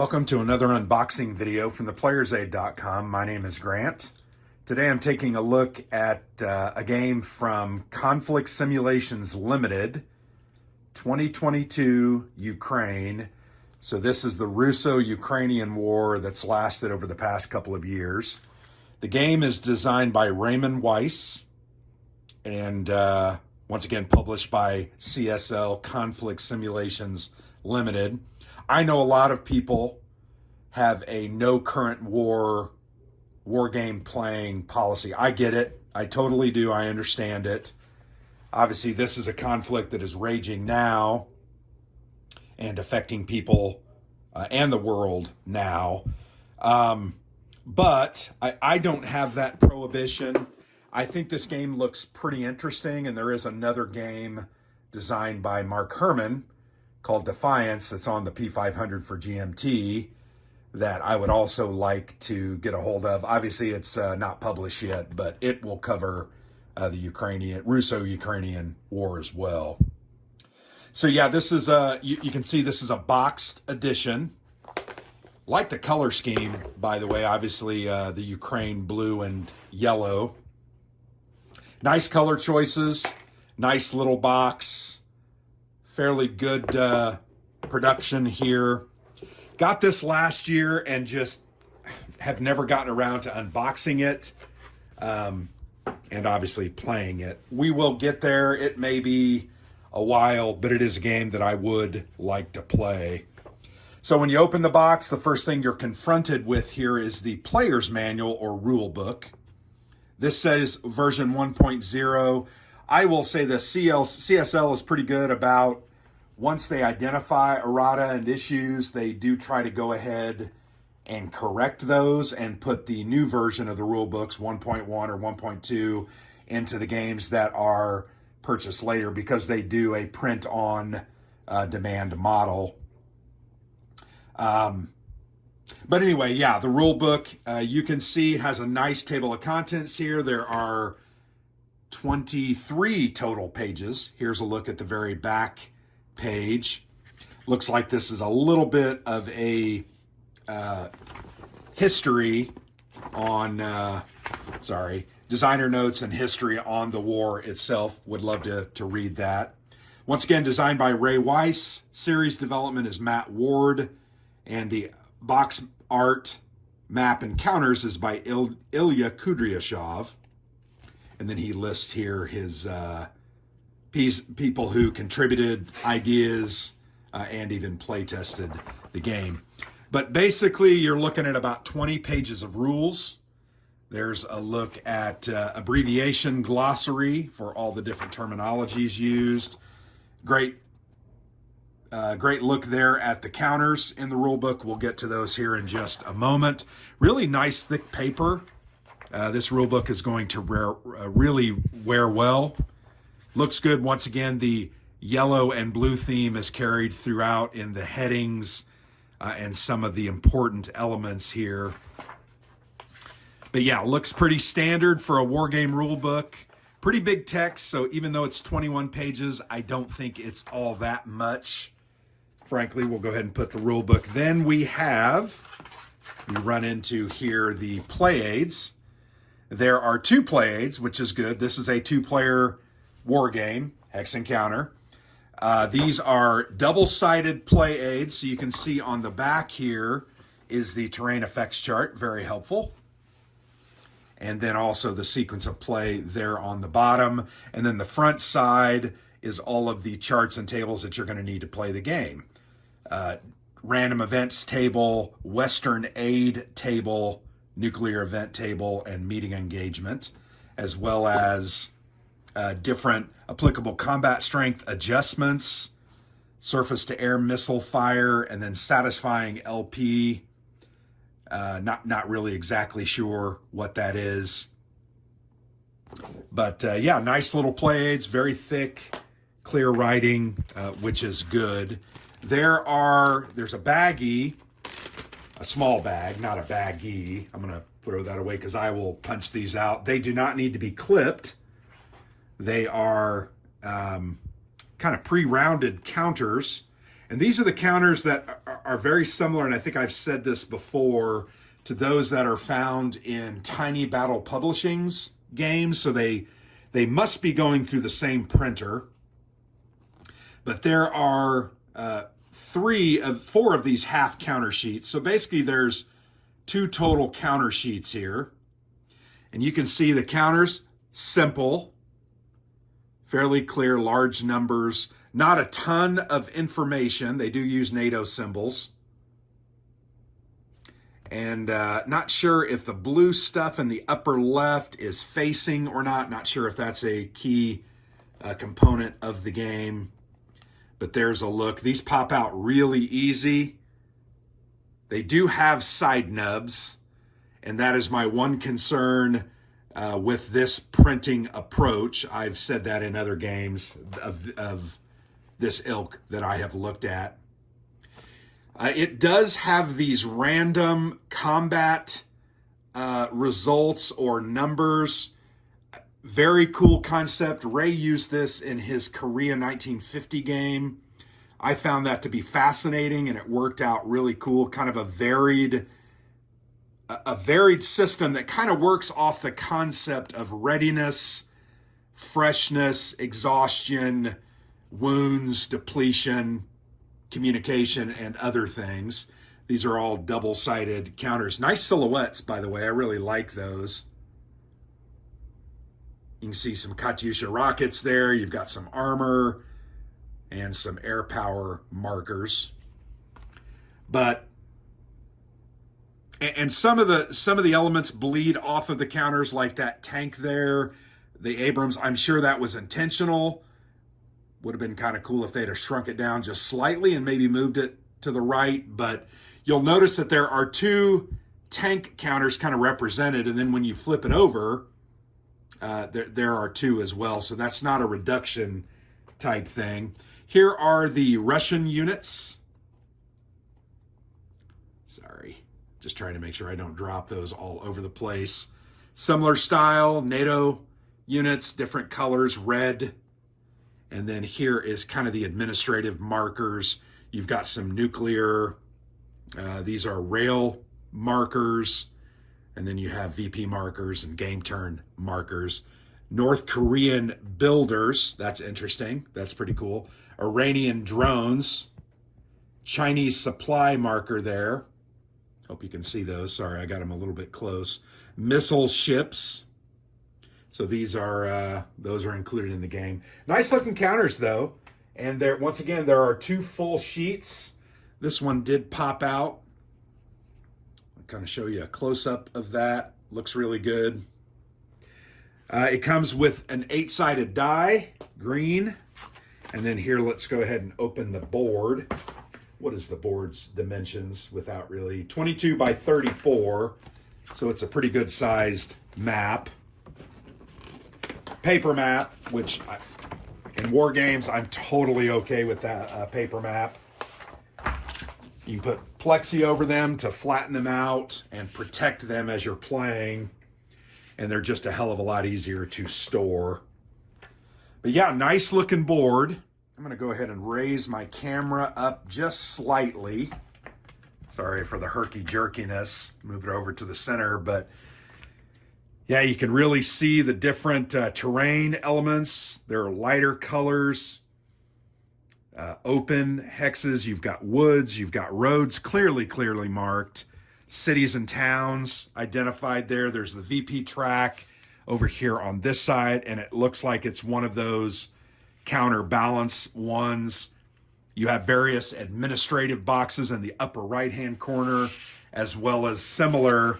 Welcome to another unboxing video from theplayersaid.com. My name is Grant. Today I'm taking a look at a game from Conflict Simulations Limited, 2022 Ukraine. So this is the Russo-Ukrainian war that's lasted over the past couple of years. The game is designed by Raymond Weiss and once again published by CSL, Conflict Simulations Limited. I know a lot of people have a no current war game playing policy. I get it. I totally do. I understand it. Obviously, this is a conflict that is raging now and affecting people and the world now. But I don't have that prohibition. I think this game looks pretty interesting, and there is another game designed by Mark Herman called Defiance that's on the P500 for GMT that I would also like to get a hold of. Obviously, it's not published yet, but it will cover the Russo-Ukrainian war as well. So yeah, this is you can see this is a boxed edition. Like the color scheme, by the way, obviously the Ukraine blue and yellow. Nice color choices, nice little box. Fairly good production here. Got this last year and just have never gotten around to unboxing it and obviously playing it. We will get there. It may be a while, but it is a game that I would like to play. So when you open the box, the first thing you're confronted with here is the player's manual or rule book. This says version 1.0. I will say the CSL is pretty good about once they identify errata and issues, they do try to go ahead and correct those and put the new version of the rule books, 1.1 or 1.2, into the games that are purchased later because they do a print on demand model. But anyway, yeah, the rule book, you can see has a nice table of contents here. There are 23 total pages. Here's a look at the very back page. Looks like this is a little bit of a history on, designer notes and history on the war itself. Would love to read that. Once again, designed by Ray Weiss. Series development is Matt Ward. And the box art, map, and counters is by Ilya Kudryashov. And then he lists here his people who contributed ideas and even play tested the game. But basically, you're looking at about 20 pages of rules. There's a look at abbreviation glossary for all the different terminologies used. Great look there at the counters in the rule book. We'll get to those here in just a moment. Really nice thick paper. This rule book is going to really wear well. Looks good. Once again, the yellow and blue theme is carried throughout in the headings and some of the important elements here. But yeah, looks pretty standard for a war game rule book. Pretty big text, so even though it's 21 pages, I don't think it's all that much. Frankly, we'll go ahead and put the rule book. Then we run into here the play aids. There are 2 play aids, which is good. This is a 2-player war game, Hex Encounter. These are double-sided play aids. So you can see on the back here is the terrain effects chart, very helpful. And then also the sequence of play there on the bottom. And then the front side is all of the charts and tables that you're going to need to play the game. Random events table, Western aid table, nuclear event table, and meeting engagement, as well as different applicable combat strength adjustments, surface-to-air missile fire, and then satisfying LP. Not really exactly sure what that is. But yeah, nice little play aids, very thick, clear writing, which is good. There's a baggie, a small bag, not a baggie. I'm going to throw that away because I will punch these out. They do not need to be clipped. They are kind of pre-rounded counters. And these are the counters that are very similar, and I think I've said this before, to those that are found in Tiny Battle Publishing's games. So they must be going through the same printer. But there are 4 of these half counter sheets. So basically there's 2 total counter sheets here. And you can see the counters, simple, fairly clear, large numbers, not a ton of information. They do use NATO symbols. And not sure if the blue stuff in the upper left is facing or not. Not sure if that's a key component of the game. But there's a look. These pop out really easy. They do have side nubs. And that is my one concern with this printing approach. I've said that in other games of this ilk that I have looked at. It does have these random combat results or numbers. Very cool concept. Ray used this in his Korea 1950 game. I found that to be fascinating, and it worked out really cool. Kind of a varied system that kind of works off the concept of readiness, freshness, exhaustion, wounds, depletion, communication, and other things. These are all double-sided counters. Nice silhouettes, by the way. I really like those. You can see some Katyusha rockets there. You've got some armor and some air power markers. And some of the elements bleed off of the counters, like that tank there, the Abrams. I'm sure that was intentional. Would have been kind of cool if they'd have shrunk it down just slightly and maybe moved it to the right. But you'll notice that there are 2 tank counters kind of represented. And then when you flip it over, there are 2 as well. So that's not a reduction type thing. Here are the Russian units. Sorry, just trying to make sure I don't drop those all over the place. Similar style, NATO units, different colors, red. And then here is kind of the administrative markers. You've got some nuclear, these are rail markers, and then you have VP markers and game turn markers. North Korean builders, that's interesting, that's pretty cool. Iranian drones, Chinese supply marker there. Hope you can see those. Sorry, I got them a little bit close. Missile ships. So these are those are included in the game. Nice looking counters though. And there, once again, there are 2 full sheets. This one did pop out. I'll kind of show you a close-up of that. Looks really good. It comes with an 8-sided die, green. And then here, let's go ahead and open the board. What is the board's dimensions without really? 22 by 34. So it's a pretty good sized map. Paper map, which in war games, I'm totally okay with that paper map. You can put plexi over them to flatten them out and protect them as you're playing. And they're just a hell of a lot easier to store. But yeah, nice looking board. I'm going to go ahead and raise my camera up just slightly. Sorry for the herky-jerkiness. Move it over to the center, but yeah, you can really see the different terrain elements. There are lighter colors, open hexes. You've got woods, you've got roads clearly marked. Cities and towns identified there. There's the VP track over here on this side, and it looks like it's one of those counterbalance ones. You have various administrative boxes in the upper right-hand corner, as well as similar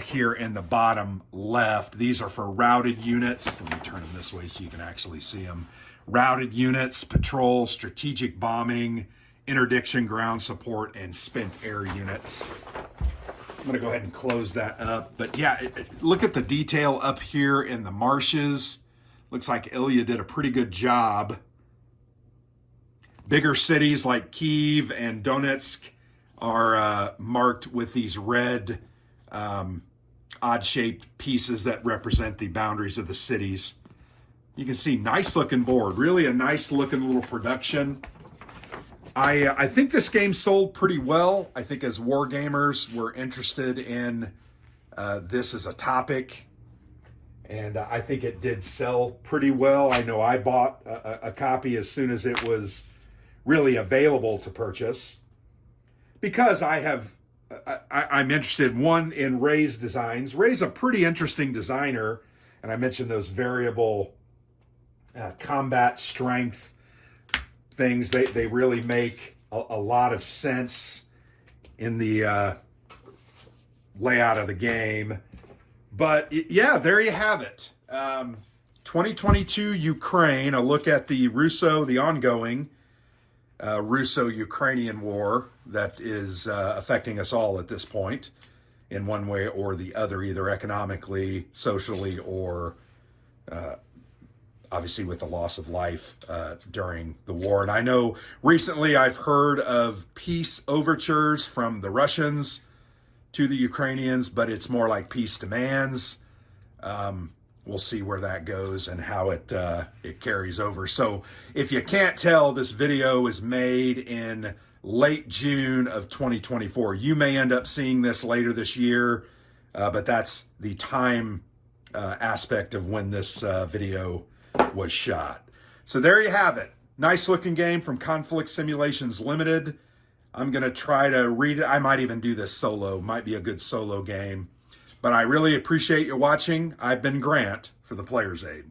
here in the bottom left. These are for routed units. Let me turn them this way so you can actually see them. Routed units, patrol, strategic bombing, interdiction, ground support, and spent air units. I'm going to go ahead and close that up. But yeah, look at the detail up here in the marshes. Looks like Ilya did a pretty good job. Bigger cities like Kyiv and Donetsk are marked with these red odd-shaped pieces that represent the boundaries of the cities. You can see nice looking board, really a nice looking little production. I think this game sold pretty well. I think as war gamers, we're interested in this as a topic, and I think it did sell pretty well. I know I bought a copy as soon as it was really available to purchase because I'm interested, one, in Ray's designs. Ray's a pretty interesting designer, and I mentioned those variable combat strength things. They really make a lot of sense in the layout of the game. But yeah, there you have it. 2022 Ukraine, a look at the ongoing Russo-Ukrainian war that is affecting us all at this point in one way or the other, either economically, socially, or obviously with the loss of life during the war. And I know recently I've heard of peace overtures from the Russians to the Ukrainians, but it's more like peace demands. We'll see where that goes and how it carries over. So if you can't tell, this video is made in late June of 2024. You may end up seeing this later this year, but that's the time aspect of when this video was shot. So there you have it. Nice looking game from Conflict Simulations Limited. I'm going to try to read it. I might even do this solo. Might be a good solo game. But I really appreciate you watching. I've been Grant for the Player's Aid.